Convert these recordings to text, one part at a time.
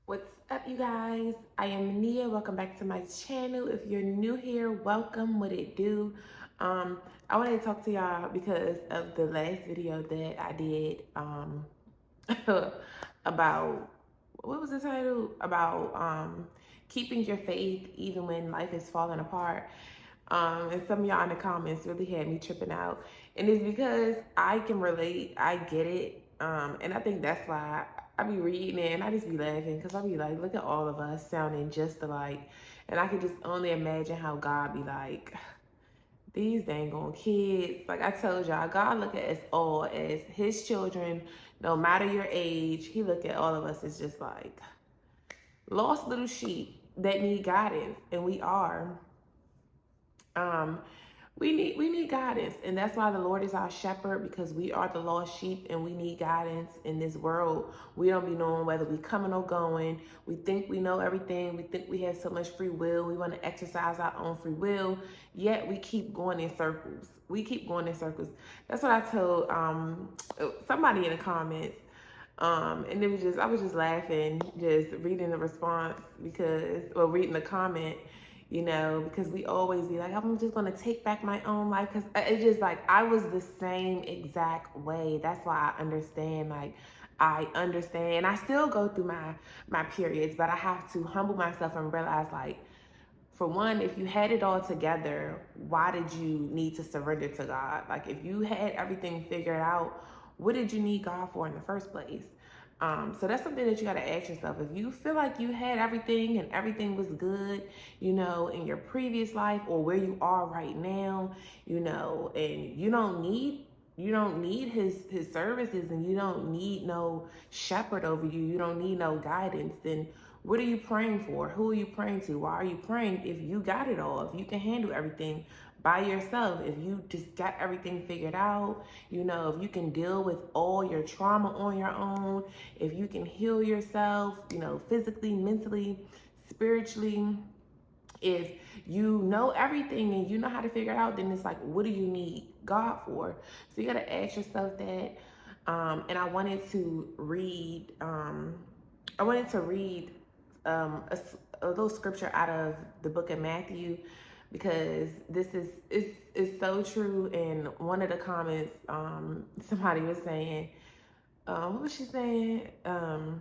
What's up, you guys? I am Nia. Welcome back to my channel. If you're new here, welcome. What it do? I wanted to talk to y'all because of the last video that I did about what was the title? About keeping your faith even when life is falling apart. And some of y'all in the comments really had me tripping out. And it's because I can relate, I get it. And I think that's why I be reading it and I just be laughing because I be like, look at all of us sounding just alike. And I can just only imagine how God be like, these dang on kids. Like I told y'all, God look at us all as his children, no matter your age. He look at all of us as just like lost little sheep that need guidance. And we are. Um, we need guidance, and that's why the Lord is our shepherd, because we are the lost sheep and we need guidance in this world. We don't be knowing whether we coming or going. We think we know everything. We think we have so much free will. We want to exercise our own free will, yet we keep going in circles. We keep going in circles. That's what I told somebody in the comments. And it was just, I was just laughing, just reading the response reading the comment, because we always be like, I'm just going to take back my own life. Because it's just like, I was the same exact way. That's why I understand. Like, I understand. I still go through my periods, but I have to humble myself and realize, like, for one, if you had it all together, why did you need to surrender to God? Like, if you had everything figured out, what did you need God for in the first place? So that's something that you got to ask yourself. If you feel like you had everything and everything was good, in your previous life or where you are right now, and you don't need his services, and you don't need no shepherd over you. You don't need no guidance. Then what are you praying for? Who are you praying to? Why are you praying if you got it all? If you can handle everything by yourself, if you just got everything figured out, if you can deal with all your trauma on your own, if you can heal yourself, physically, mentally, spiritually, if you know everything and you know how to figure it out, then it's like, what do you need God for? So you got to ask yourself that. And I wanted to read a little scripture out of the book of Matthew, because this is so true. And one of the comments, somebody was saying, what was she saying? And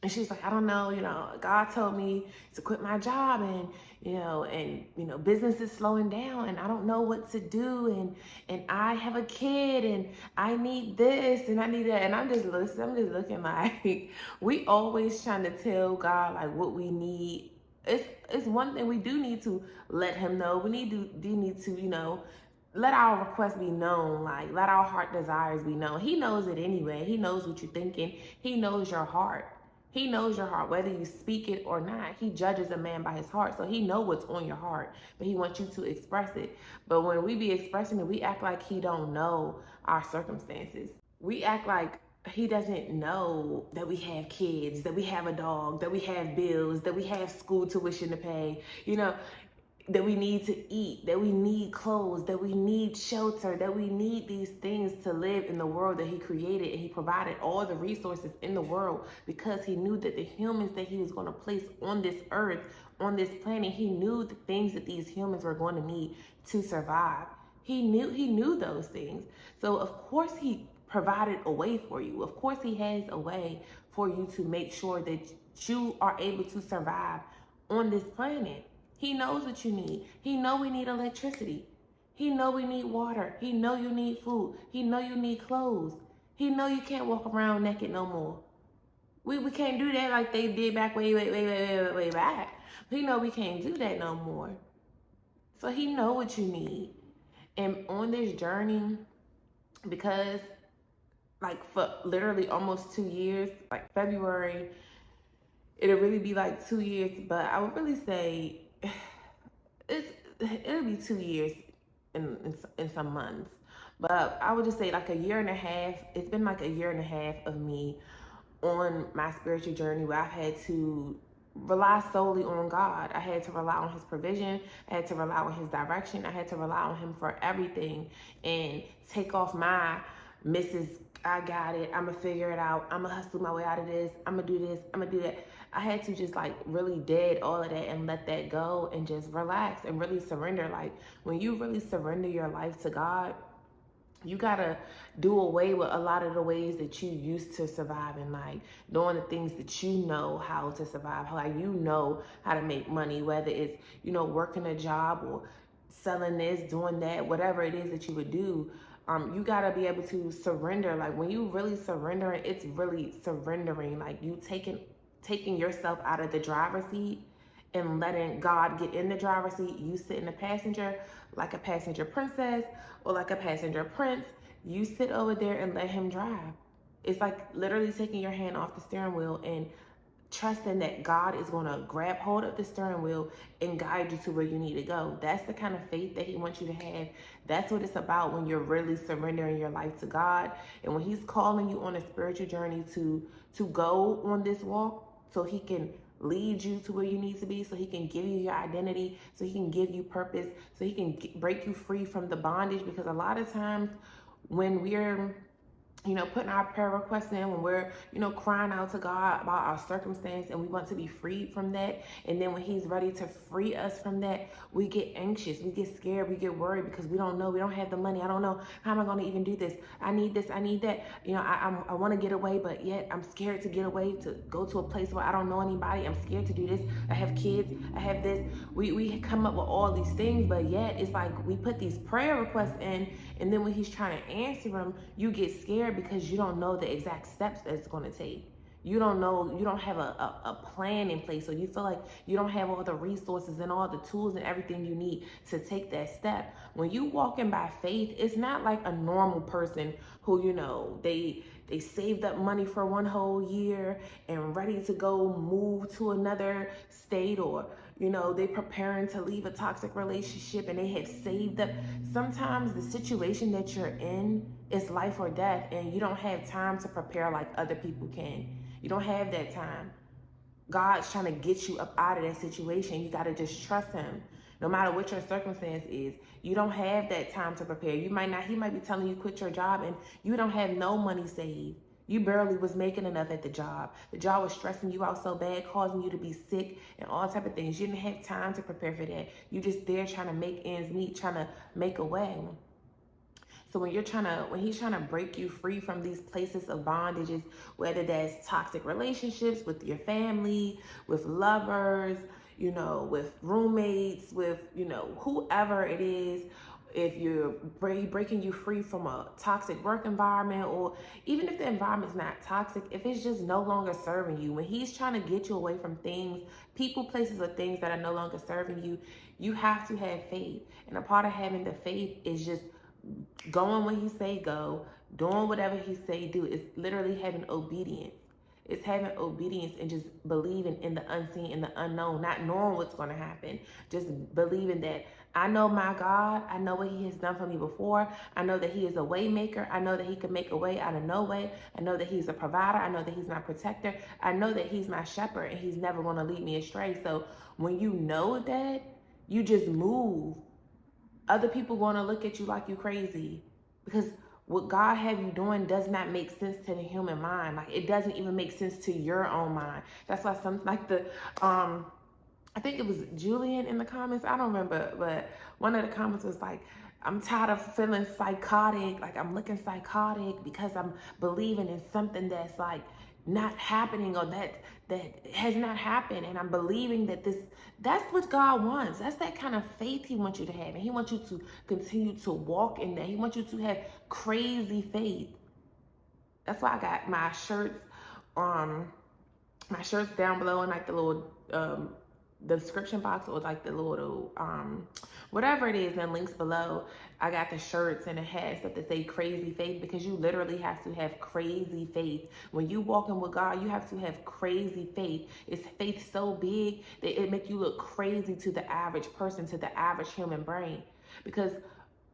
she was like, I don't know, God told me to quit my job, and business is slowing down and I don't know what to do, and I have a kid and I need this and I need that. And I'm just listening, I'm just looking like we always trying to tell God like what we need. It's one thing we do need to let him know. We need to, let our requests be known, like let our heart desires be known. He knows it anyway. He knows what you're thinking. He knows your heart. He knows your heart, whether you speak it or not. He judges a man by his heart. So he knows what's on your heart, but he wants you to express it. But when we be expressing it, we act like he don't know our circumstances. We act like he doesn't know that we have kids, that we have a dog, that we have bills, that we have school tuition to pay. That we need to eat, that we need clothes, that we need shelter, that we need these things to live in the world that he created. And he provided all the resources in the world because he knew that the humans that he was going to place on this earth, on this planet, he knew the things that these humans were going to need to survive. He knew those things. So of course he provided a way for you. Of course he has a way for you to make sure that you are able to survive on this planet. He knows what you need. He know we need electricity. He know we need water. He know you need food. He know you need clothes. He know you can't walk around naked no more. We can't do that like they did back way back. He know we can't do that no more. So he know what you need. And on this journey, because like for literally almost 2 years, like February, it'll really be like 2 years, but I would really say it'll be 2 years in some months. But I would just say like a year and a half. It's been like a year and a half of me on my spiritual journey where I've had to rely solely on God. I had to rely on his provision. I had to rely on his direction. I had to rely on him for everything and take off my Mrs. I got it. I'm gonna figure it out. I'm gonna hustle my way out of this. I'm gonna do this. I'm gonna do that. I had to just like really dead all of that and let that go and just relax and really surrender. Like when you really surrender your life to God, you gotta do away with a lot of the ways that you used to survive in life, doing the things that you know how to survive, how you know how to make money, whether it's, working a job or selling this, doing that, whatever it is that you would do. You gotta be able to surrender. Like when you really surrender, it's really surrendering. Like you taking yourself out of the driver's seat and letting God get in the driver's seat. You sit in the passenger like a passenger princess or like a passenger prince. You sit over there and let him drive. It's like literally taking your hand off the steering wheel and trusting that God is going to grab hold of the steering wheel and guide you to where you need to go. That's the kind of faith that he wants you to have. That's what it's about when you're really surrendering your life to God. And when he's calling you on a spiritual journey to go on this walk so he can lead you to where you need to be, so he can give you your identity, so he can give you purpose, so he can break you free from the bondage. Because a lot of times when we're putting our prayer requests in, when we're, crying out to God about our circumstance and we want to be freed from that. And then when he's ready to free us from that, we get anxious, we get scared, we get worried because we don't know, we don't have the money. I don't know, how am I going to even do this? I need this, I need that. I want to get away, but yet I'm scared to get away, to go to a place where I don't know anybody. I'm scared to do this. I have kids, I have this. We come up with all these things, but yet it's like we put these prayer requests in, and then when he's trying to answer them, you get scared because you don't know the exact steps that it's going to take. You don't know, you don't have a plan in place, so you feel like you don't have all the resources and all the tools and everything you need to take that step. When you walk in by faith, it's not like a normal person who, they saved up money for one whole year and ready to go move to another state, or they preparing to leave a toxic relationship and they have saved up. Sometimes the situation that you're in is life or death, and you don't have time to prepare like other people can. You don't have that time. God's trying to get you up out of that situation. You got to just trust him. No matter what your circumstance is, you don't have that time to prepare. He might be telling you quit your job and you don't have no money saved. You barely was making enough at the job. The job was stressing you out so bad, causing you to be sick and all type of things. You didn't have time to prepare for that. You just there trying to make ends meet, trying to make a way. So when he's trying to break you free from these places of bondages, whether that's toxic relationships with your family, with lovers, with roommates, with, whoever it is, if you're breaking you free from a toxic work environment, or even if the environment's not toxic, if it's just no longer serving you, when he's trying to get you away from things, people, places, or things that are no longer serving you, you have to have faith. And a part of having the faith is just going when he say go, doing whatever he say do. It's literally having obedience. It's having obedience and just believing in the unseen and the unknown, not knowing what's going to happen. Just believing that I know my God. I know what he has done for me before. I know that he is a way maker. I know that he can make a way out of no way. I know that he's a provider. I know that he's my protector. I know that he's my shepherd and he's never going to lead me astray. So when you know that, you just move. Other people going to look at you like you crazy, because what God have you doing does not make sense to the human mind. Like it doesn't even make sense to your own mind. That's why I think it was Julian in the comments, I don't remember, but one of the comments was like, I'm tired of feeling psychotic, like I'm looking psychotic because I'm believing in something that's like not happening, or that has not happened, and I'm believing that that's what God wants. That's that kind of faith he wants you to have, and he wants you to continue to walk in that. He wants you to have crazy faith. That's why I got my shirts down below in like the little the description box, or like the little whatever it is, and links below. I got the shirts and the hats that say crazy faith, because you literally have to have crazy faith. When you walking with God, you have to have crazy faith. It's faith so big that it make you look crazy to the average person, to the average human brain. Because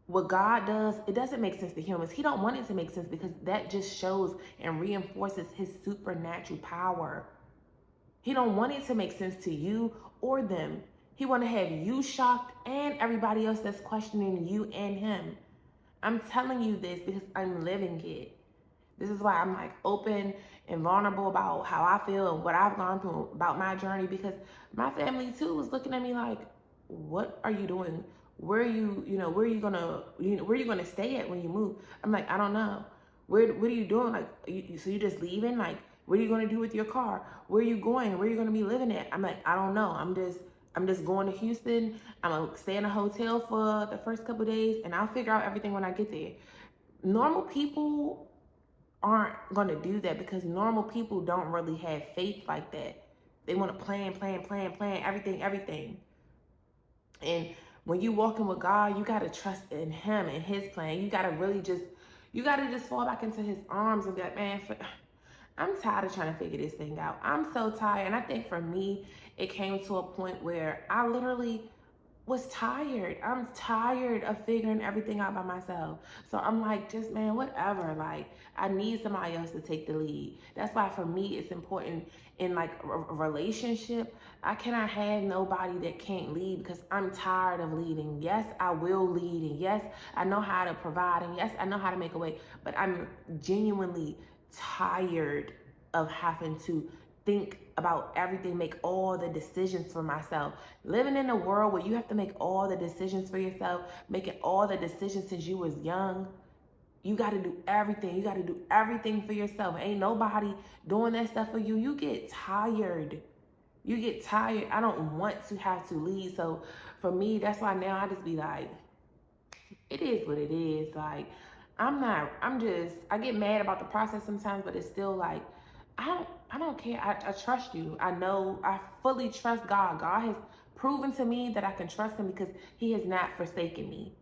what God does, it doesn't make sense to humans. He don't want it to make sense, because that just shows and reinforces his supernatural power. He don't want it to make sense to you or them. He want to have you shocked and everybody else that's questioning you and him. I'm telling you this because I'm living it. This is why I'm like open and vulnerable about how I feel and what I've gone through about my journey, because my family too was looking at me like, what are you doing? Where are you, where are you gonna, where are you gonna stay at when you move? I'm like, I don't know. What are you doing? Like, so you just leaving? Like, what are you gonna do with your car? Where are you going? Where are you gonna be living at? I'm like, I don't know. I'm just going to Houston. I'm gonna stay in a hotel for the first couple of days, and I'll figure out everything when I get there. Normal people aren't going to do that because normal people don't really have faith like that. They want to plan everything. And when you walking with God, you got to trust in him and his plan. You got to just fall back into his arms and be like, man, I'm tired of trying to figure this thing out. I'm so tired. And I think for me, it came to a point where I literally was tired. I'm tired of figuring everything out by myself. So I'm like, just man, whatever. Like, I need somebody else to take the lead. That's why for me, it's important in like a relationship. I cannot have nobody that can't lead because I'm tired of leading. Yes, I will lead. And yes, I know how to provide. And yes, I know how to make a way. But I'm genuinely tired of having to think about everything, make all the decisions for myself. Living in a world where you have to make all the decisions for yourself, making all the decisions since you was young. You got to do everything. You got to do everything for yourself. Ain't nobody doing that stuff for you. You get tired. You get tired. I don't want to have to lead. So for me, that's why now I just be like, it is what it is. Like, I get mad about the process sometimes, but it's still like, I don't care. I trust you. I know, I fully trust God. God has proven to me that I can trust him because he has not forsaken me.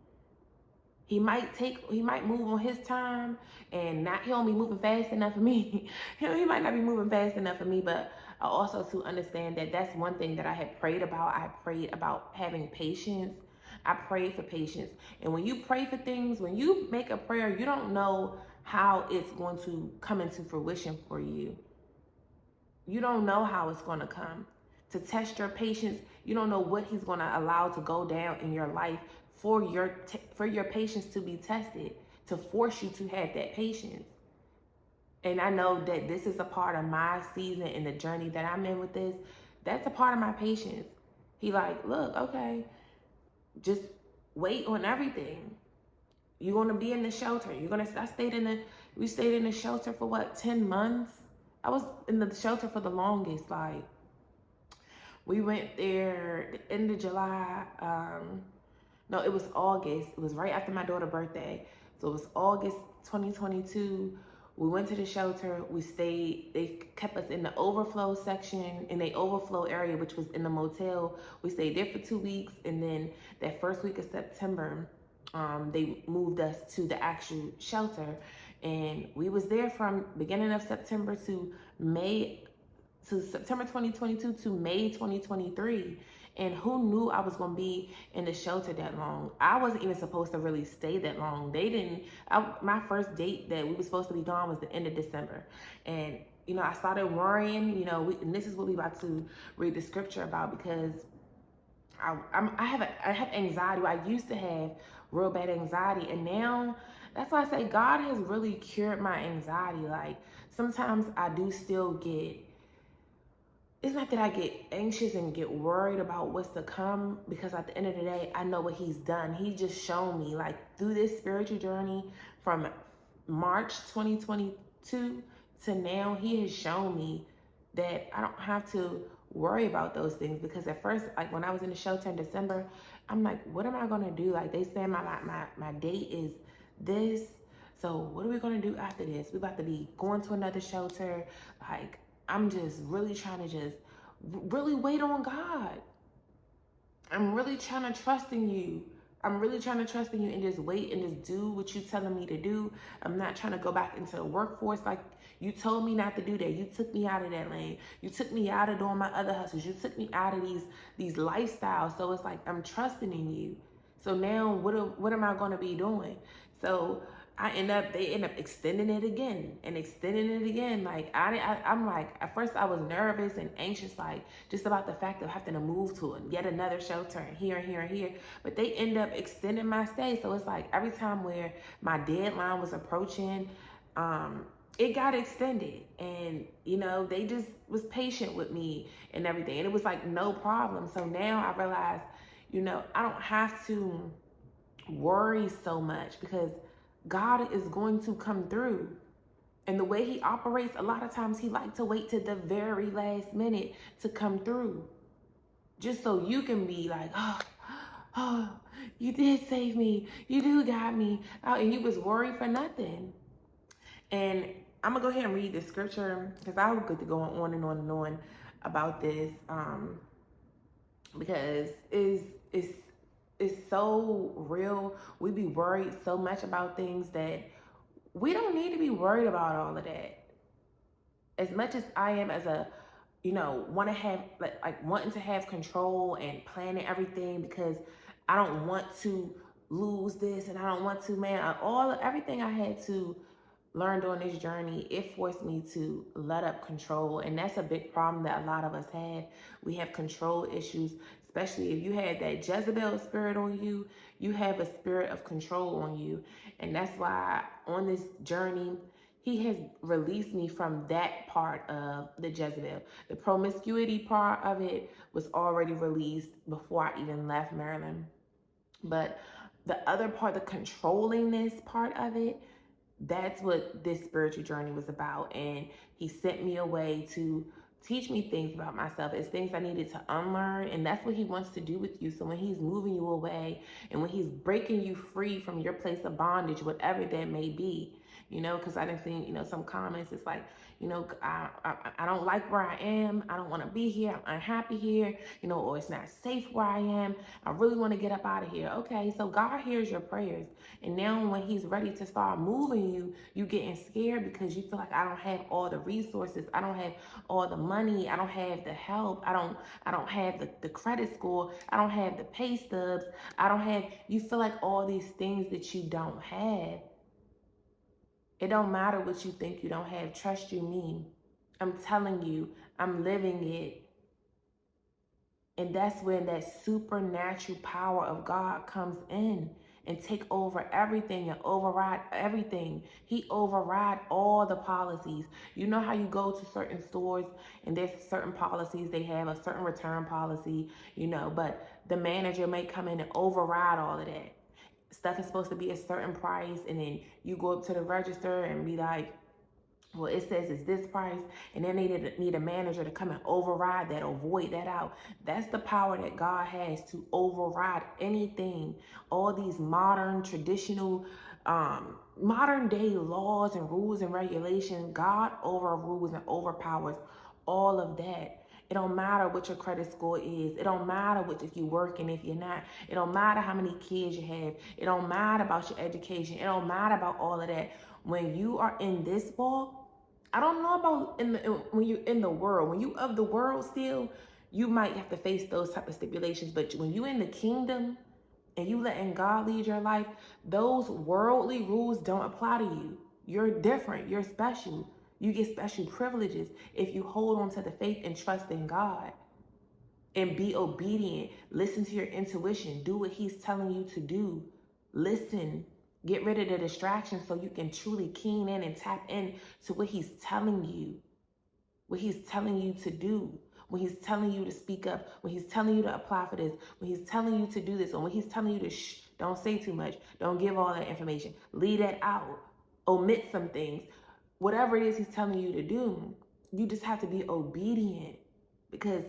He might move on his time and he won't be moving fast enough for me. He might not be moving fast enough for me, but I also to understand that that's one thing that I had prayed about. I prayed about having patience. I prayed for patience. And when you pray for things, when you make a prayer, you don't know how it's going to come into fruition for you. You don't know how it's going to come. To test your patience, you don't know what he's going to allow to go down in your life for your patience to be tested, to force you to have that patience. And I know that this is a part of my season and the journey that I'm in with this. That's a part of my patience. He like, look, okay, just wait on everything. You're gonna be in the shelter. We stayed in the shelter for what, 10 months? I was in the shelter for the longest. Like, we went there the end of July. No, it was August. It was right after my daughter's birthday. So it was August 2022. We went to the shelter. We stayed. They kept us in the overflow section, in the overflow area, which was in the motel. We stayed there for 2 weeks. And then that first week of September, they moved us to the actual shelter. And we was there from beginning of September to September 2022 to May 2023. And who knew I was going to be in the shelter that long? I wasn't even supposed to really stay that long. My first date that we were supposed to be gone was the end of December. And, I started worrying, and this is what we about to read the scripture about, because I have anxiety. I used to have real bad anxiety. And now that's why I say God has really cured my anxiety. Like, sometimes I do still it's not that I get anxious and get worried about what's to come, because at the end of the day, I know what he's done. He just shown me, like, through this spiritual journey from March 2022 to now, he has shown me that I don't have to worry about those things. Because at first, like, when I was in the shelter in December, I'm like, what am I going to do? Like, they say my date is this. So what are we going to do after this? We about to be going to another shelter. Like, I'm just really trying to just really wait on God. I'm really trying to trust in you. I'm really trying to trust in you and just wait and just do what you're telling me to do. I'm not trying to go back into the workforce like you told me not to do that. You took me out of that lane. You took me out of doing my other hustles. You took me out of these lifestyles. So it's like, I'm trusting in you. So now what am I going to be doing? So they end up extending it again and extending it again. Like I'm like, at first I was nervous and anxious, like just about the fact of having to move to yet another shelter and here and here and here. But they end up extending my stay. So it's like every time where my deadline was approaching, it got extended, and they just was patient with me and everything, and it was like no problem. So now I realize, I don't have to worry so much because God is going to come through. And the way he operates, a lot of times he likes to wait to the very last minute to come through. Just so you can be like, oh, you did save me. You do got me. Oh, and you was worried for nothing. And I'm going to go ahead and read the scripture because I was good to go on and on and on about this, because it's so real. We be worried so much about things that we don't need to be worried about all of that. As much as I am as a, want to have like wanting to have control and planning everything because I don't want to lose this and I don't want to, man, everything I had to learn during this journey, it forced me to let up control. And that's a big problem that a lot of us have. We have control issues, especially if you had that Jezebel spirit on you, you have a spirit of control on you. And that's why on this journey, he has released me from that part of the Jezebel. The promiscuity part of it was already released before I even left Maryland. But the other part, the controllingness part of it, that's what this spiritual journey was about. And he sent me away to teach me things about myself. It's things I needed to unlearn. And that's what he wants to do with you. So when he's moving you away and when he's breaking you free from your place of bondage, whatever that may be, because I didn't see, some comments. It's like, I don't like where I am. I don't want to be here. I'm unhappy here, or it's not safe where I am. I really want to get up out of here. Okay, so God hears your prayers. And now when he's ready to start moving you, you getting scared because you feel like I don't have all the resources. I don't have all the money. I don't have the help. I don't have the credit score. I don't have the pay stubs. You feel like all these things that you don't have. It don't matter what you think you don't have. Trust you me. I'm telling you, I'm living it. And that's when that supernatural power of God comes in and take over everything and override everything. He override all the policies. You know how you go to certain stores and there's certain policies, they have a certain return policy, but the manager may come in and override all of that. Stuff is supposed to be a certain price, and then you go up to the register and be like, well, it says it's this price, and then they need a manager to come and override that or void that out. That's the power that God has to override anything. All these modern, traditional, modern day laws and rules and regulations, God overrules and overpowers all of that. It don't matter what your credit score is. It don't matter if you're working, if you're not. It don't matter how many kids you have. It don't matter about your education. It don't matter about all of that. When you are in this walk, I don't know about when you're in the world. When you of the world still, you might have to face those type of stipulations. But when you in the kingdom and you letting God lead your life, those worldly rules don't apply to you. You're different. You're special. You get special privileges if you hold on to the faith and trust in God and be obedient. Listen to your intuition. Do what he's telling you to do. Listen. Get rid of the distractions so you can truly keen in and tap in to what he's telling you, what he's telling you to do, when he's telling you to speak up, when he's telling you to apply for this, when he's telling you to do this, or when he's telling you to don't say too much, don't give all that information, leave that out, omit some things. Whatever it is he's telling you to do, you just have to be obedient because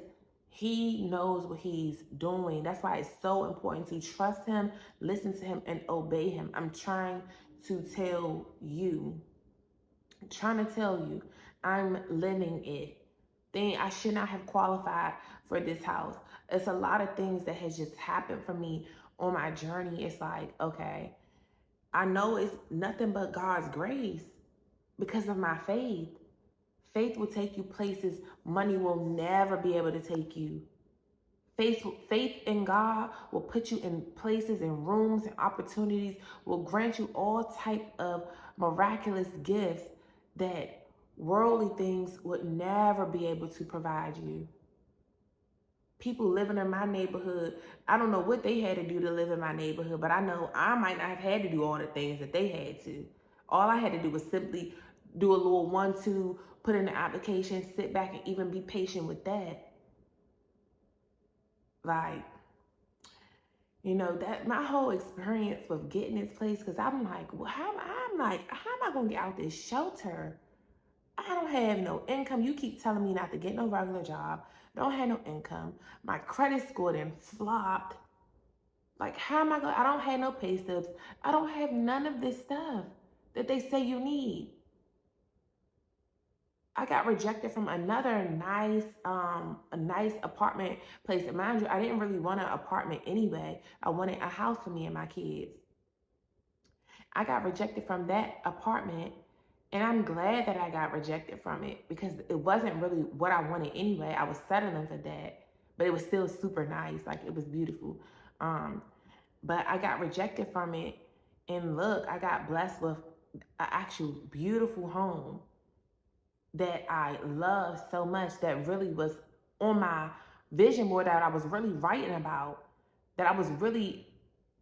he knows what he's doing. That's why it's so important to trust him, listen to him, and obey him. I'm trying to tell you. I'm living it. I should not have qualified for this house. It's a lot of things that has just happened for me on my journey. It's like, okay, I know it's nothing but God's grace because of my faith. Faith will take you places money will never be able to take you. Faith in God will put you in places and rooms and opportunities, will grant you all type of miraculous gifts that worldly things would never be able to provide you. People living in my neighborhood, I don't know what they had to do to live in my neighborhood, but I know I might not have had to do all the things that they had to. All I had to do was simply do a little 1-2, put in the application, sit back and even be patient with that. Like, you know, that my whole experience with getting this place, because I'm like, well, how am I gonna get out this shelter? I don't have no income. You keep telling me not to get no regular job. Don't have no income. My credit score then flopped. Like, how am I going? I don't have no pay stubs. I don't have none of this stuff that they say you need. I got rejected from another a nice apartment place. And mind you, I didn't really want an apartment anyway. I wanted a house for me and my kids. I got rejected from that apartment, and I'm glad that I got rejected from it because it wasn't really what I wanted anyway. I was settling for that, but it was still super nice. Like, it was beautiful. But I got rejected from it, and look, I got blessed with an actual beautiful home that I love so much, that really was on my vision board, that I was really writing about, that I was really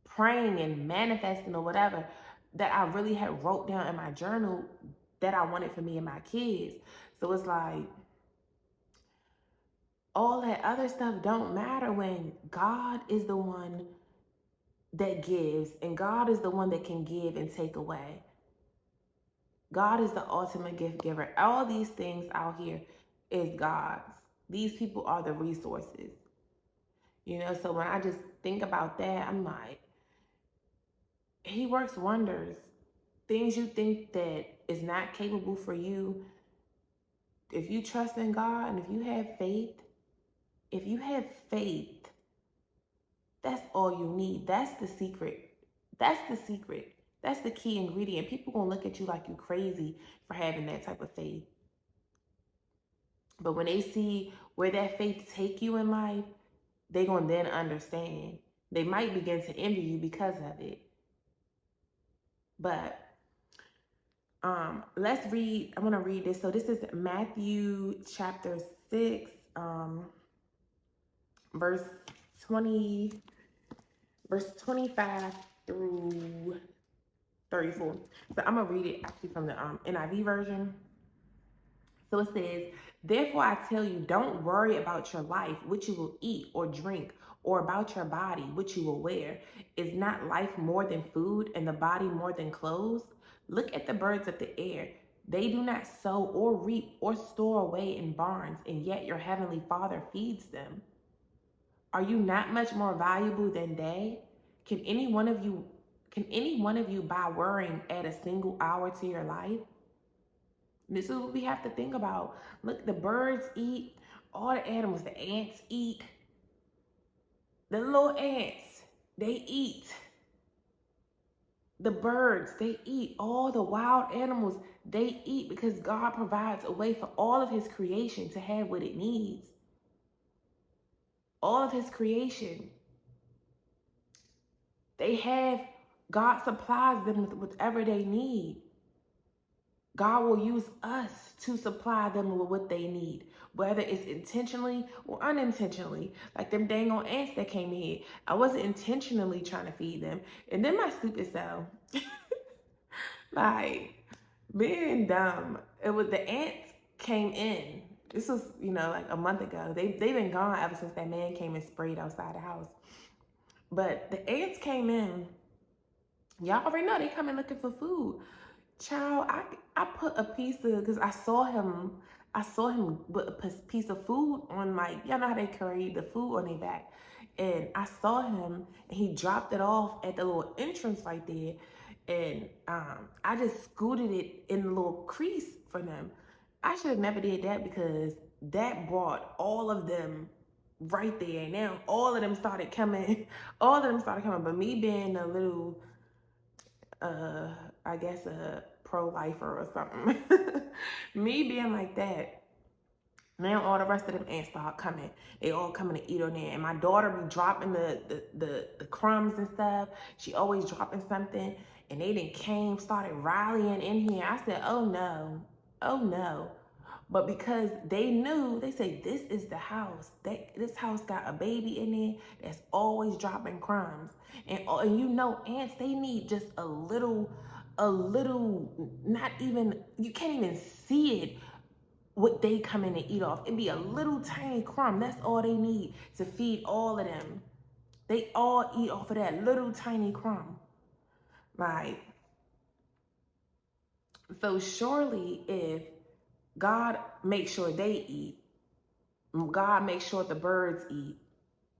praying and manifesting or whatever, that I really had wrote down in my journal that I wanted for me and my kids. So it's like, all that other stuff don't matter when God is the one that gives, and God is the one that can give and take away. God is the ultimate gift giver. All these things out here is God's. These people are the resources. You know, so when I just think about that, I'm like, he works wonders. Things you think that is not capable for you, if you trust in God and if you have faith, that's all you need. That's the secret. That's the secret. That's the key ingredient. People gonna look at you like you crazy for having that type of faith. But when they see where that faith take you in life, they gonna then understand. They might begin to envy you because of it. But let's read. I want to read this. So this is Matthew chapter 6, verse 20, verse 25 through 34. So I'm gonna read it actually from the NIV version. So it says, therefore I tell you, don't worry about your life, what you will eat or drink, or about your body, what you will wear. Is not life more than food, and the body more than clothes? Look at the birds of the air. They do not sow or reap or store away in barns, and yet your heavenly Father feeds them. Are you not much more valuable than they? Can any one of you by worrying add a single hour to your life? This is what we have to think about. Look, the birds eat, all the animals, the ants eat. The little ants, they eat. The birds, they eat. All the wild animals, they eat, because God provides a way for all of his creation to have what it needs. All of his creation. God supplies them with whatever they need. God will use us to supply them with what they need, whether it's intentionally or unintentionally. Like them dang on ants that came in here. I wasn't intentionally trying to feed them. And then my stupid self, like, being dumb. It was the ants came in. This was, like a month ago. They've been gone ever since that man came and sprayed outside the house. But the ants came in. Y'all already know they come in looking for food. Child, I put a piece of, because I saw him with a piece of food on, like, y'all know how they carry the food on their back. And I saw him, and he dropped it off at the little entrance right there. And I just scooted it in the little crease for them. I should have never did that, because that brought all of them right there. And now all of them started coming. But me being a little, I guess, a pro-lifer or something. Me being like that, Now all the rest of them ants start coming. They all coming to eat on there. And my daughter be dropping the crumbs and stuff. She always dropping something. And they then came, started rallying in here. I said, oh no, oh no. But because they knew, they say, this is the house. This house got a baby in there that's always dropping crumbs. And you know, ants, they need just a little, not even, you can't even see it, what they come in and eat off. It'd be a little tiny crumb. That's all they need to feed all of them. They all eat off of that little tiny crumb. Right? So surely if God makes sure they eat, God makes sure the birds eat,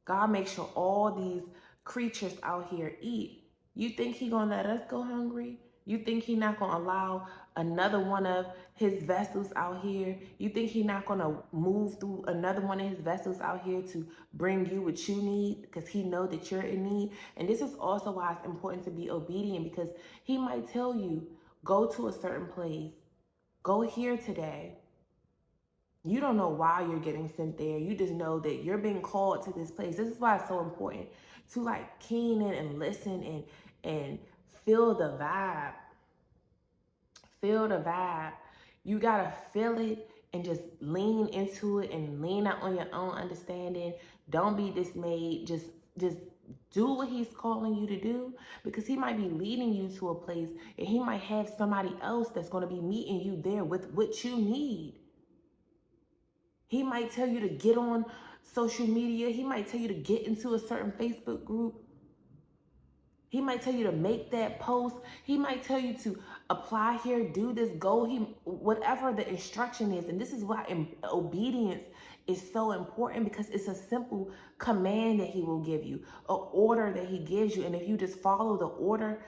God makes sure all these creatures out here eat, you think he gonna let us go hungry? You think he not gonna allow another one of his vessels out here? You think he not gonna move through another one of his vessels out here to bring you what you need because he know that you're in need? And this is also why it's important to be obedient, because he might tell you, go to a certain place, go here today. You don't know why you're getting sent there. You just know that you're being called to this place. This is why it's so important to like keen in and listen and feel the vibe. Feel the vibe. You gotta feel it and just lean into it and lean out on your own understanding. Don't be dismayed. Just do what he's calling you to do, because he might be leading you to a place and he might have somebody else that's going to be meeting you there with what you need. He might tell you to get on social media. He might tell you to get into a certain Facebook group. He might tell you to make that post. He might tell you to apply here, do this, go. Whatever the instruction is. And this is why obedience is so important, because it's a simple command that he will give you, an order that he gives you. And if you just follow the order,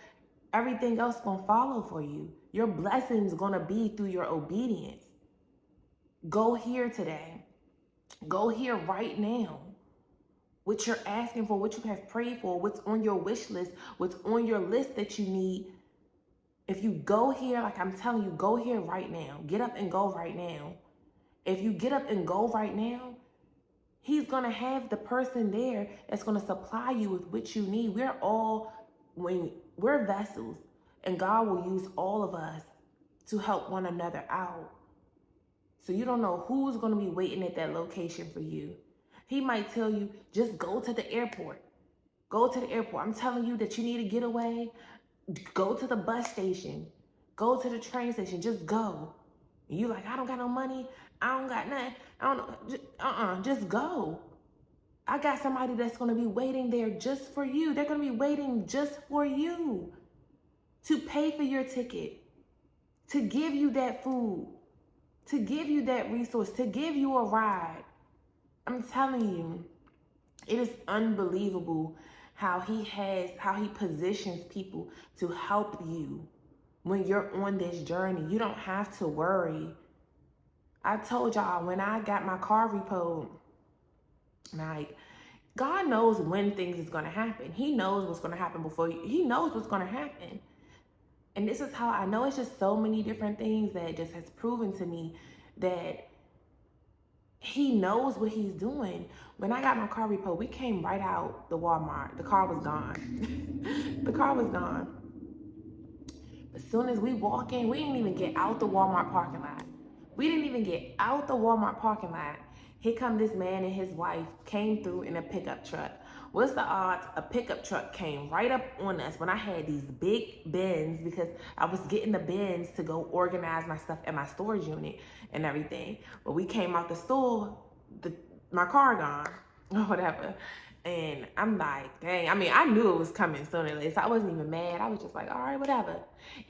everything else gonna follow for you. Your blessings gonna be through your obedience. Go here today. Go here right now. What you're asking for, what you have prayed for, what's on your wish list, what's on your list that you need. If you go here, like I'm telling you, go here right now. Get up and go right now. If you get up and go right now, he's going to have the person there that's going to supply you with what you need. We're vessels, and God will use all of us to help one another out. So you don't know who's going to be waiting at that location for you. He might tell you, just go to the airport. Go to the airport. I'm telling you that you need to get away. Go to the bus station. Go to the train station. Just go. And you like, I don't got no money. I don't got nothing. I don't know. Just go. I got somebody that's going to be waiting there just for you. They're going to be waiting just for you to pay for your ticket, to give you that food, to give you that resource, to give you a ride. I'm telling you, it is unbelievable how he positions people to help you when you're on this journey. You don't have to worry. I told y'all, when I got my car repoed, like, God knows when things is going to happen. He knows what's going to happen he knows what's going to happen. And this is how I know. It's just so many different things that just has proven to me that he knows what he's doing. When I got my car repo, we came right out the Walmart. The car was gone. The car was gone. As soon as we walk in, we didn't even get out the Walmart parking lot. We didn't even get out the Walmart parking lot. Here come this man and his wife came through in a pickup truck. What's the odds a pickup truck came right up on us when I had these big bins, because I was getting the bins to go organize my stuff at my storage unit and everything. But we came out the store, my car gone or whatever. And I'm like, dang, I mean, I knew it was coming sooner or later, so I wasn't even mad. I was just like, all right, whatever.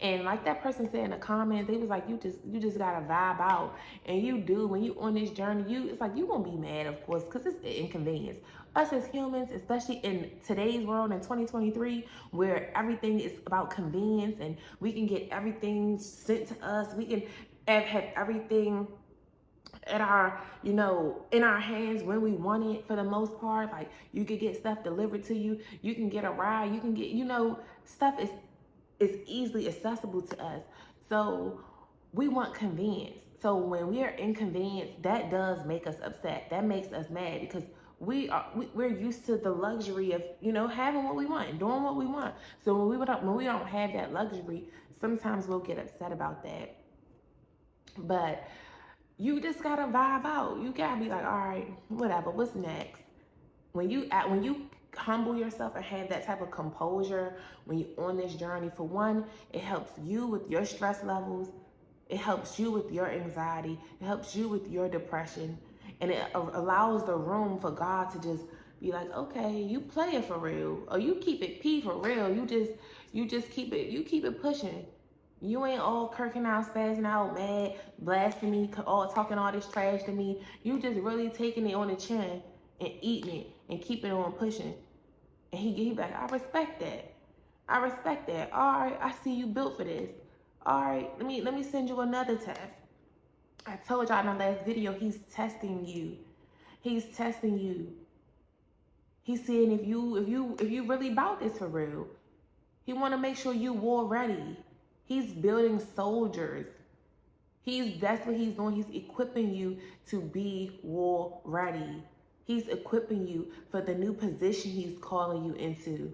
And like that person said in the comments, they was like, you just gotta vibe out. And you do, when you on this journey, it's like, you gonna be mad, of course, because it's an inconvenience. Us as humans, especially in today's world in 2023, where everything is about convenience and we can get everything sent to us, we can have everything at our, in our hands when we want it, for the most part. Like, you could get stuff delivered to you, you can get a ride, you can get, stuff is easily accessible to us. So we want convenience. So when we are inconvenienced, that does make us upset. That makes us mad because we're used to the luxury of, you know, having what we want and doing what we want. So when we don't have that luxury, sometimes we'll get upset about that. But you just gotta vibe out. You gotta be like, all right, whatever. What's next? When you humble yourself and have that type of composure when you're on this journey, for one, it helps you with your stress levels. It helps you with your anxiety. It helps you with your depression. And it allows the room for God to just be like, okay, you play it for real. Or you keep it P for real. You just keep it pushing. You ain't all kirking out, spazzing out, mad, blasphemy, all talking all this trash to me. You just really taking it on the chin and eating it and keeping it on pushing. And he back, I respect that. I respect that. All right, I see you built for this. All right, let me send you another test. I told y'all in the last video, he's testing you. He's testing you. He's seeing if you really about this for real. He want to make sure you war ready. He's building soldiers. That's what he's doing. He's equipping you to be war ready. He's equipping you for the new position he's calling you into.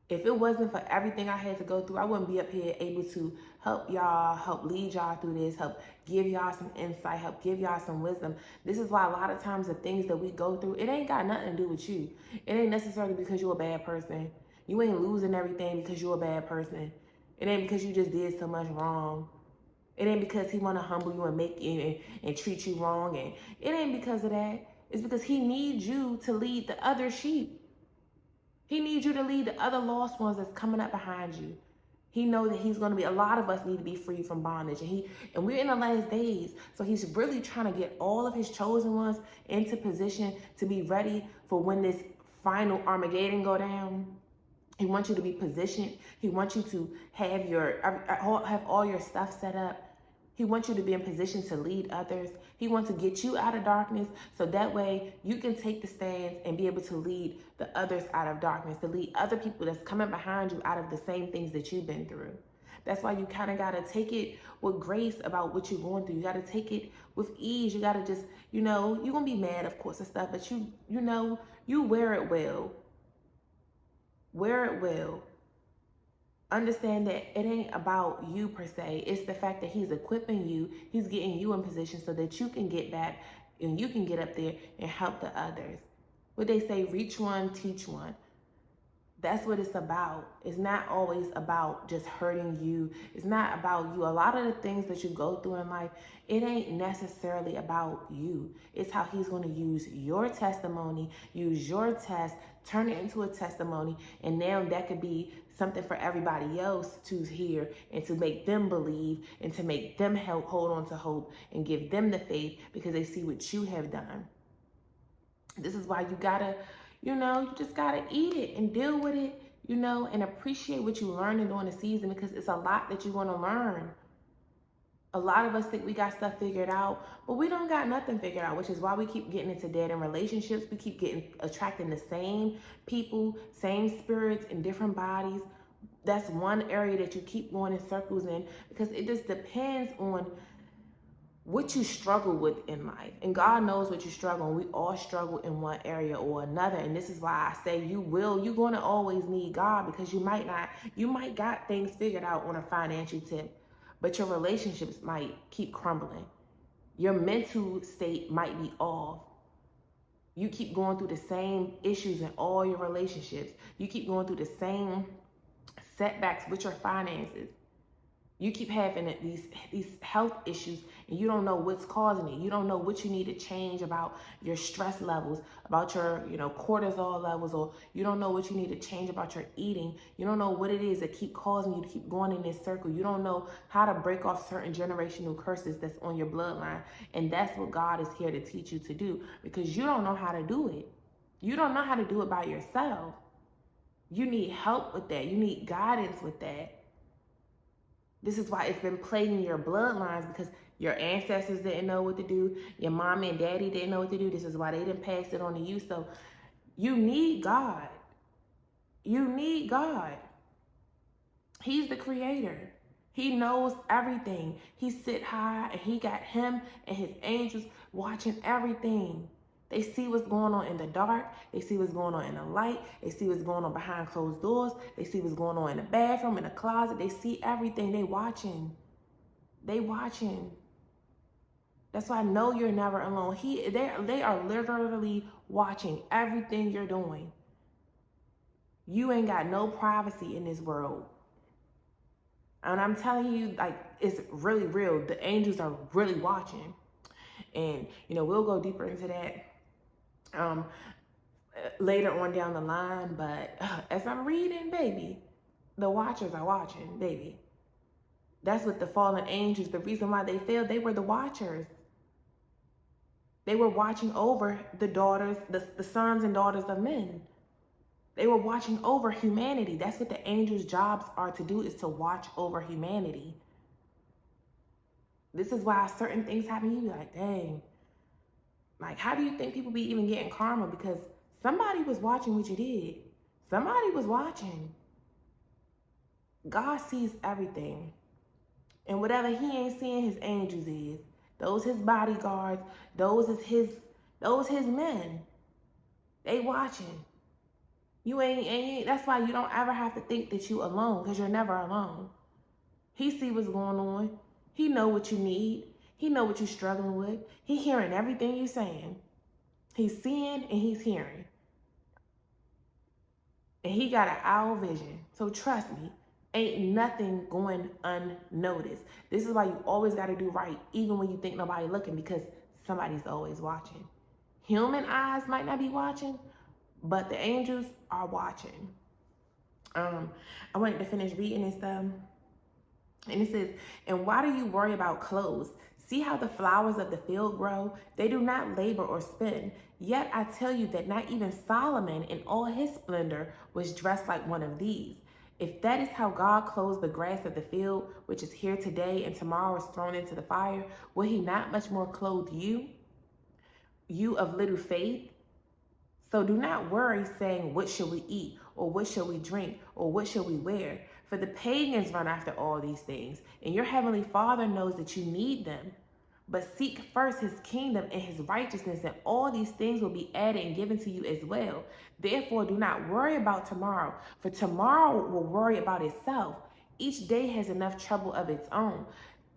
If it wasn't for everything I had to go through, I wouldn't be up here able to help y'all, help lead y'all through this, help give y'all some insight, help give y'all some wisdom. This is why a lot of times the things that we go through, it ain't got nothing to do with you. It ain't necessarily because you're a bad person. You ain't losing everything because you're a bad person. It ain't because you just did so much wrong. It ain't because he want to humble you and make you and treat you wrong. And it ain't because of that. It's because he needs you to lead the other sheep. He needs you to lead the other lost ones that's coming up behind you. He knows that he's going to be, a lot of us need to be free from bondage. And we're in the last days. So he's really trying to get all of his chosen ones into position to be ready for when this final Armageddon go down. He wants you to be positioned. He wants you to have all your stuff set up. He wants you to be in position to lead others. He wants to get you out of darkness so that way you can take the stands and be able to lead the others out of darkness, to lead other people that's coming behind you out of the same things that you've been through. That's why you kind of got to take it with grace about what you're going through. You got to take it with ease. You got to just, you're going to be mad, of course, and stuff, but you wear it well. Wear it well. Understand that it ain't about you per se. It's the fact that he's equipping you. He's getting you in position so that you can get back and you can get up there and help the others. What they say, reach one, teach one. That's what it's about. It's not always about just hurting you. It's not about you. A lot of the things that you go through in life, it ain't necessarily about you. It's how he's going to use your testimony, use your test, turn it into a testimony, and now that could be something for everybody else to hear and to make them believe and to make them hold on to hope and give them the faith because they see what you have done. This is why you gotta, you just gotta eat it and deal with it, and appreciate what you learned during the season because it's a lot that you're gonna learn. A lot of us think we got stuff figured out, but we don't got nothing figured out, which is why we keep getting into dead end relationships. We keep attracting the same people, same spirits in different bodies. That's one area that you keep going in circles in because it just depends on what you struggle with in life. And God knows what you struggle, and we all struggle in one area or another. And this is why I say you're going to always need God because you might got things figured out on a financial tip, but your relationships might keep crumbling. Your mental state might be off. You keep going through the same issues in all your relationships. You keep going through the same setbacks with your finances. You keep having these health issues and you don't know what's causing it. You don't know what you need to change about your stress levels, about your, cortisol levels, or you don't know what you need to change about your eating. You don't know what it is that keep causing you to keep going in this circle. You don't know how to break off certain generational curses that's on your bloodline. And that's what God is here to teach you to do because you don't know how to do it. You don't know how to do it by yourself. You need help with that. You need guidance with that. This is why it's been plaguing your bloodlines because your ancestors didn't know what to do. Your mom and daddy didn't know what to do. This is why they didn't pass it on to you. So you need God. You need God. He's the creator. He knows everything. He sit high and he got him and his angels watching everything. They see what's going on in the dark. They see what's going on in the light. They see what's going on behind closed doors. They see what's going on in the bathroom, in the closet. They see everything. They watching. They watching. That's why I know you're never alone. They are literally watching everything you're doing. You ain't got no privacy in this world. And I'm telling you, like, it's really real. The angels are really watching. And, we'll go deeper into that um, later on down the line. But as I'm reading, baby, the watchers are watching, baby. That's what the fallen angels, the reason why they failed, they were the watchers. They were watching over the daughters, the sons and daughters of men. They were watching over humanity. That's what the angels' jobs are to do, is to watch over humanity. This is why certain things happen. You be like, dang. Like, how do you think people be even getting karma? Because somebody was watching what you did. Somebody was watching. God sees everything. And whatever he ain't seeing, his angels is. Those his bodyguards, those his men. They watching. You ain't that's why you don't ever have to think that you alone, because you're never alone. He see what's going on. He know what you need. He know what you're struggling with. He hearing everything you're saying. He's seeing and he's hearing. And he got an owl vision. So trust me, ain't nothing going unnoticed. This is why you always got to do right, even when you think nobody looking, because somebody's always watching. Human eyes might not be watching, but the angels are watching. I wanted to finish reading this stuff. And it says, and why do you worry about clothes? See how the flowers of the field grow? They do not labor or spin. Yet I tell you that not even Solomon in all his splendor was dressed like one of these. If that is how God clothes the grass of the field, which is here today and tomorrow is thrown into the fire, will he not much more clothe you, you of little faith? So do not worry, saying, what shall we eat? Or what shall we drink? Or what shall we wear? For the pagans run after all these things, and your heavenly Father knows that you need them. But seek first his kingdom and his righteousness, and all these things will be added and given to you as well. Therefore, do not worry about tomorrow, for tomorrow will worry about itself. Each day has enough trouble of its own.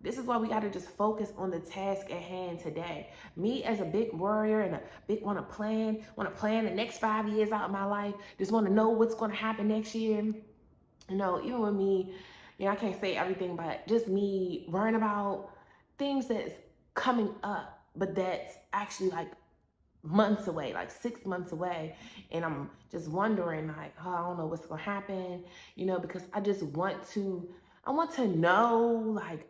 This is why we got to just focus on the task at hand today. Me as a big warrior and a big want to plan the next 5 years out of my life. Just want to know what's going to happen next year. Even with me, I can't say everything, but just me worrying about things that's coming up, but that's actually like months away, like 6 months away. And I'm just wondering, like, oh, I don't know what's going to happen, because I want to know, like,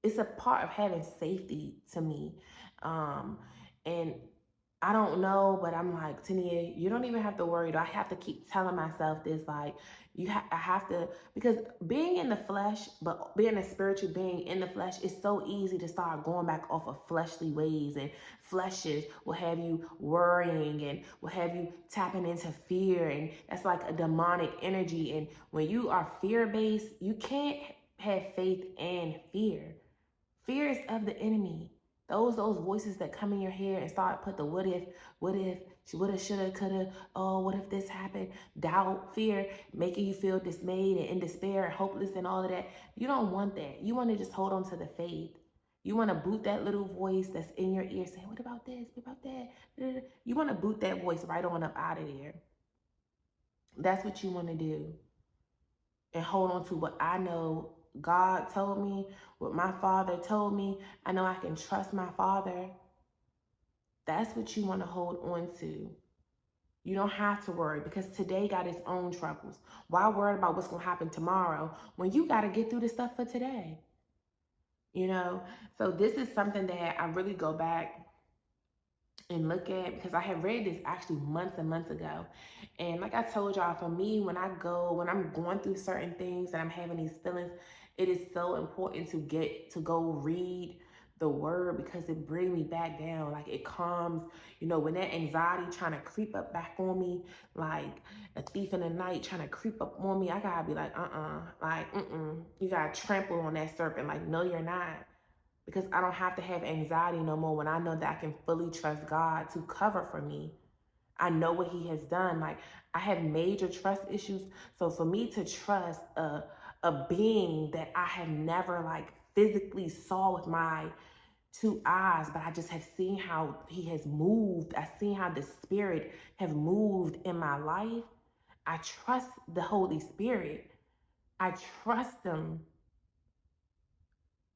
it's a part of having safety to me. And I don't know, but I'm like, Tania, you don't even have to worry. I have to keep telling myself this, like, I have to, because being in the flesh, but being a spiritual being in the flesh, is so easy to start going back off of fleshly ways, and fleshes will have you worrying and will have you tapping into fear, and that's like a demonic energy. And when you are fear-based, you can't have faith and fear. Fear is of the enemy. Those voices that come in your head and start put the what if, shoulda, coulda, oh, what if this happened? Doubt, fear, making you feel dismayed and in despair and hopeless and all of that. You don't want that. You want to just hold on to the faith. You want to boot that little voice that's in your ear saying, what about this? What about that? You want to boot that voice right on up out of there. That's what you want to do. And hold on to what I know God told me, what my Father told me. I know I can trust my Father. That's what you want to hold on to. You don't have to worry, because today got its own troubles. Why worry about what's going to happen tomorrow when you got to get through the stuff for today? So this is something that I really go back and look at, because I had read this actually months and months ago. And like I told y'all, for me, when I'm going through certain things and I'm having these feelings, it is so important to go read the word because it brings me back down. Like it calms, when that anxiety trying to creep up back on me, like a thief in the night trying to creep up on me, I gotta be like, like, you gotta trample on that serpent. Like, no, you're not. Because I don't have to have anxiety no more when I know that I can fully trust God to cover for me. I know what he has done. Like I have major trust issues. So for me to trust a being that I have never like physically saw with my two eyes, but I just have seen how he has moved. I've seen how the spirit have moved in my life. I trust the Holy Spirit. I trust him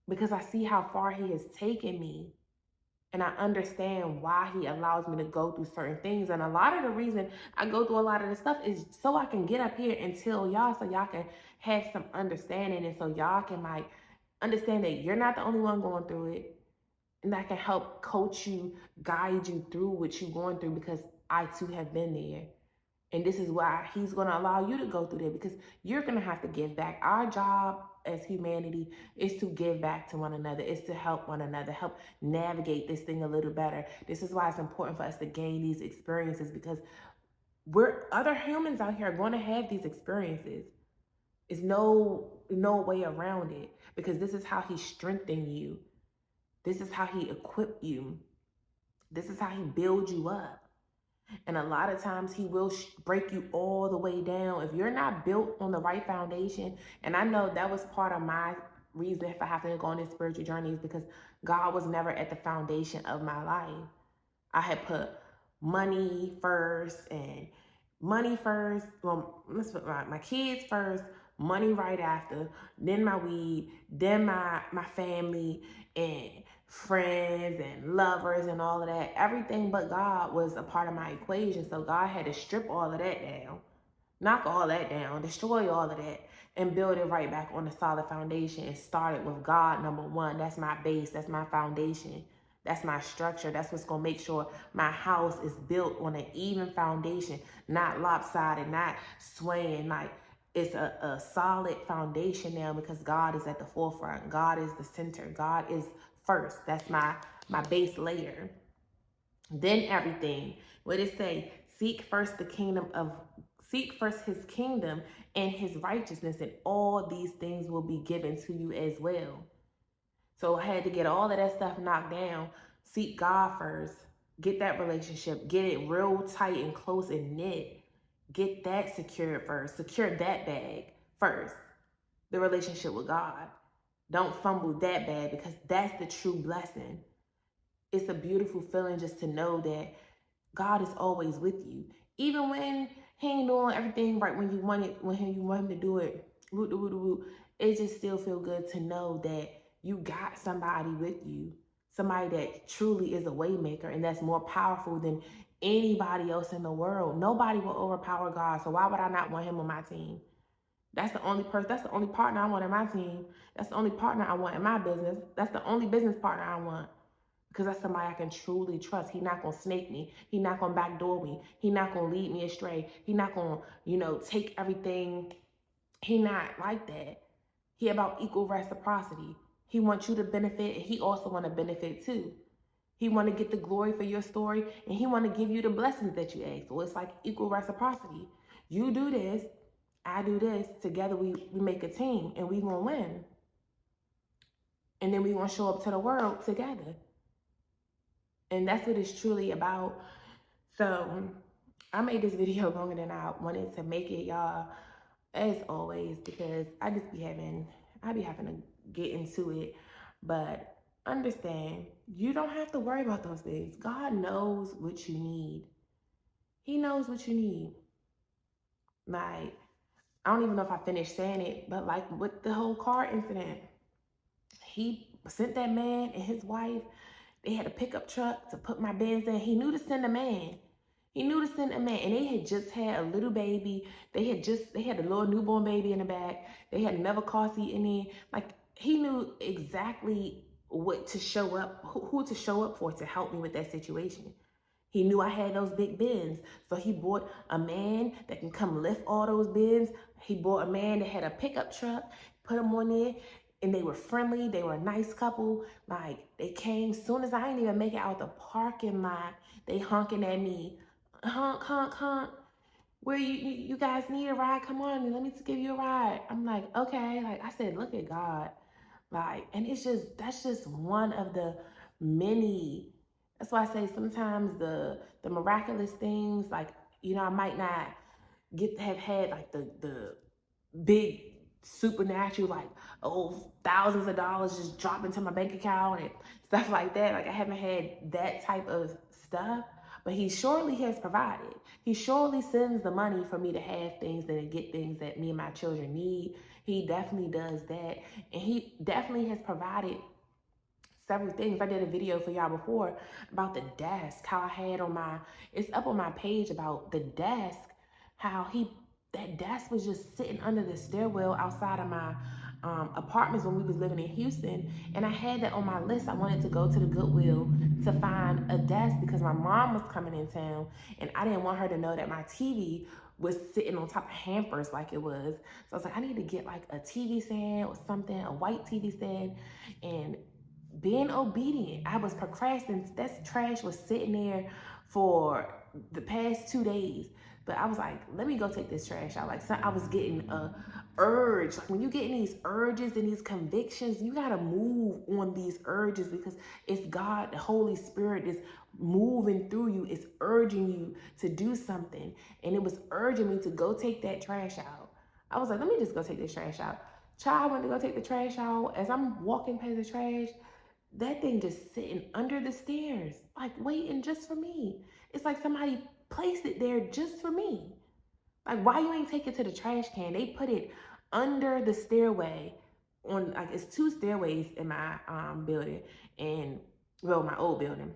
because I see how far he has taken me. And I understand why he allows me to go through certain things. And a lot of the reason I go through a lot of this stuff is so I can get up here and tell y'all, so y'all can have some understanding, and so y'all can like understand that you're not the only one going through it. And that can help coach you, guide you through what you're going through, because I too have been there. And this is why he's going to allow you to go through that, because you're going to have to give back. Our job as humanity is to give back to one another, is to help one another, help navigate this thing a little better. This is why it's important for us to gain these experiences, because we're other humans out here are going to have these experiences. There's no way around it, because this is how he strengthened you. This is how he equipped you. This is how he builds you up. And a lot of times he will break you all the way down if you're not built on the right foundation. And I know that was part of my reason for having to go on this spiritual journey, is because God was never at the foundation of my life. I had put money first, and money first. Well, let's put my kids first, money right after, then my weed, then my family and friends and lovers and all of that. Everything but God was a part of my equation. So God had to strip all of that down, knock all that down, destroy all of that, and build it right back on a solid foundation. And started with God, number one. That's my base. That's my foundation. That's my structure. That's what's going to make sure my house is built on an even foundation, not lopsided, not swaying. Like it's a solid foundation now, because God is at the forefront. God is the center. God is first. That's my base layer. Then everything. What it say? Seek first his kingdom and his righteousness, and all these things will be given to you as well. So I had to get all of that stuff knocked down. Seek God first. Get that relationship. Get it real tight and close and knit. Get that secured first. Secure that bag first. The relationship with God. Don't fumble that bag, because that's the true blessing. It's a beautiful feeling just to know that God is always with you. Even when he ain't doing everything right when you want it, when you want him to do it, it just still feel good to know that you got somebody with you. Somebody that truly is a way maker, and that's more powerful than anybody else in the world. Nobody will overpower God. So why would I not want him on my team? That's the only person, that's the only partner I want in my team. That's the only partner I want in my business. That's the only business partner I want. Because that's somebody I can truly trust. He not going to snake me. He not going to backdoor me. He not going to lead me astray. He not going to, take everything. He not like that. He about equal reciprocity. He wants you to benefit, and he also want to benefit too. He want to get the glory for your story, and he want to give you the blessings that you ask. So it's like equal reciprocity. You do this, I do this. Together we make a team, and we going to win. And then we going to show up to the world together. And that's what it's truly about. So I made this video longer than I wanted to make it, y'all, as always, because I be having to get into it. But understand, you don't have to worry about those things. God knows what you need. He knows what you need. Like, I don't even know if I finished saying it, but like with the whole car incident, he sent that man and his wife. They had a pickup truck to put my Benz in. He knew to send a man. He knew to send a man. And they had just had a little baby. They had a little newborn baby in the back. They had another car seat in there. Like, he knew exactly what to show up, who to show up for to help me with that situation. He knew I had those big bins. So he bought a man that can come lift all those bins. He bought a man that had a pickup truck, put him on there. and they were friendly. They were a nice couple. Like, they came soon as I didn't even make it out the parking lot. They honking at me, honk, honk, honk. Where you guys need a ride? Come on, let me give you a ride. I'm like, okay. Like I said, look at God. Like, and that's just one of the many. That's why I say sometimes the miraculous things, like, I might not have had like the big supernatural, like, oh, thousands of dollars just drop into my bank account and stuff like that. Like, I haven't had that type of stuff, but he surely has provided. He surely sends the money for me to have things and get things that me and my children need. He definitely does that, and he definitely has provided several things. I did a video for y'all before about the desk, how I had it's up on my page about the desk, how that desk was just sitting under the stairwell outside of my apartments when we was living in Houston. And I had that on my list. I wanted to go to the Goodwill to find a desk because my mom was coming in town and I didn't want her to know that my TV was sitting on top of hampers like it was. So I was like, I need to get like a TV stand or something, a white TV stand. And being obedient, I was procrastinating. That trash was sitting there for the past 2 days. But I was like, let me go take this trash out. Like, so I was getting a urge. Like, when you get in these urges and these convictions, you gotta move on these urges because it's God, the Holy Spirit is moving through you. It's urging you to do something. And it was urging me to go take that trash out. I was like, let me just go take this trash out. Child went to go take the trash out. As I'm walking past the trash, that thing just sitting under the stairs, like waiting just for me. It's like somebody placed it there just for me. Like, why you ain't take it to the trash can? They put it under the stairway on, like, it's two stairways in my building, and well, my old building.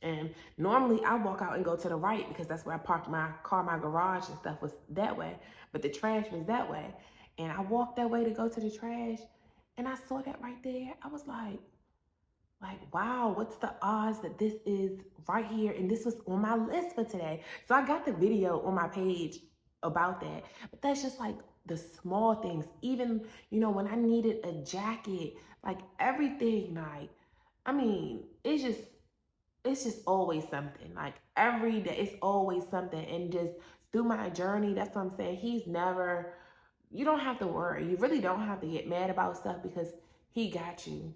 And normally I walk out and go to the right because that's where I park my car, my garage and stuff was that way. But the trash was that way. And I walked that way to go to the trash, and I saw that right there. I was like, wow, what's the odds that this is right here? And this was on my list for today. So I got the video on my page about that. But that's just like the small things. Even, when I needed a jacket, like everything, like, I mean, it's just always something. Like every day, it's always something. And just through my journey, that's what I'm saying. You don't have to worry. You really don't have to get mad about stuff because he got you.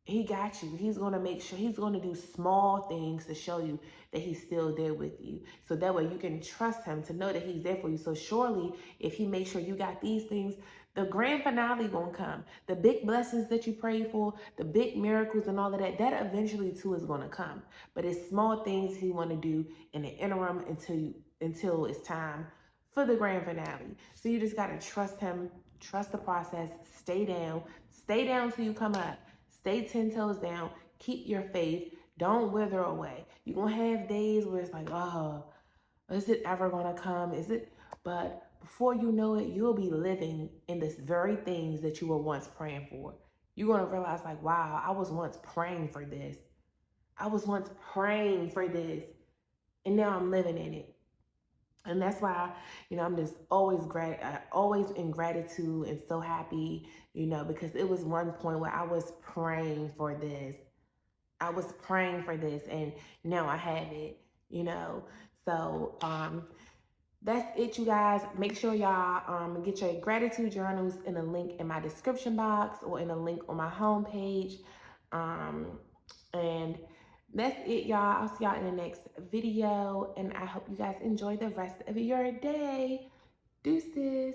He got you. He's going to make sure, he's going to do small things to show you that he's still there with you. So that way you can trust him to know that he's there for you. So surely if he makes sure you got these things, the grand finale going to come. The big blessings that you pray for, the big miracles and all of that, that eventually too is going to come. But it's small things he want to do in the interim until it's time for the grand finale. So you just got to trust him, trust the process, stay down till you come up. Stay 10 toes down. Keep your faith. Don't wither away. You're going to have days where it's like, oh, is it ever going to come? Is it? But before you know it, you'll be living in this very things that you were once praying for. You're going to realize like, wow, I was once praying for this. I was once praying for this. And now I'm living in it. And that's why, I'm just always in gratitude and so happy, because it was one point where I was praying for this. I was praying for this and now I have it, So that's it, you guys. Make sure y'all get your gratitude journals in a link in my description box or in a link on my homepage. And that's it, y'all. I'll see y'all in the next video. And I hope you guys enjoy the rest of your day. Deuces.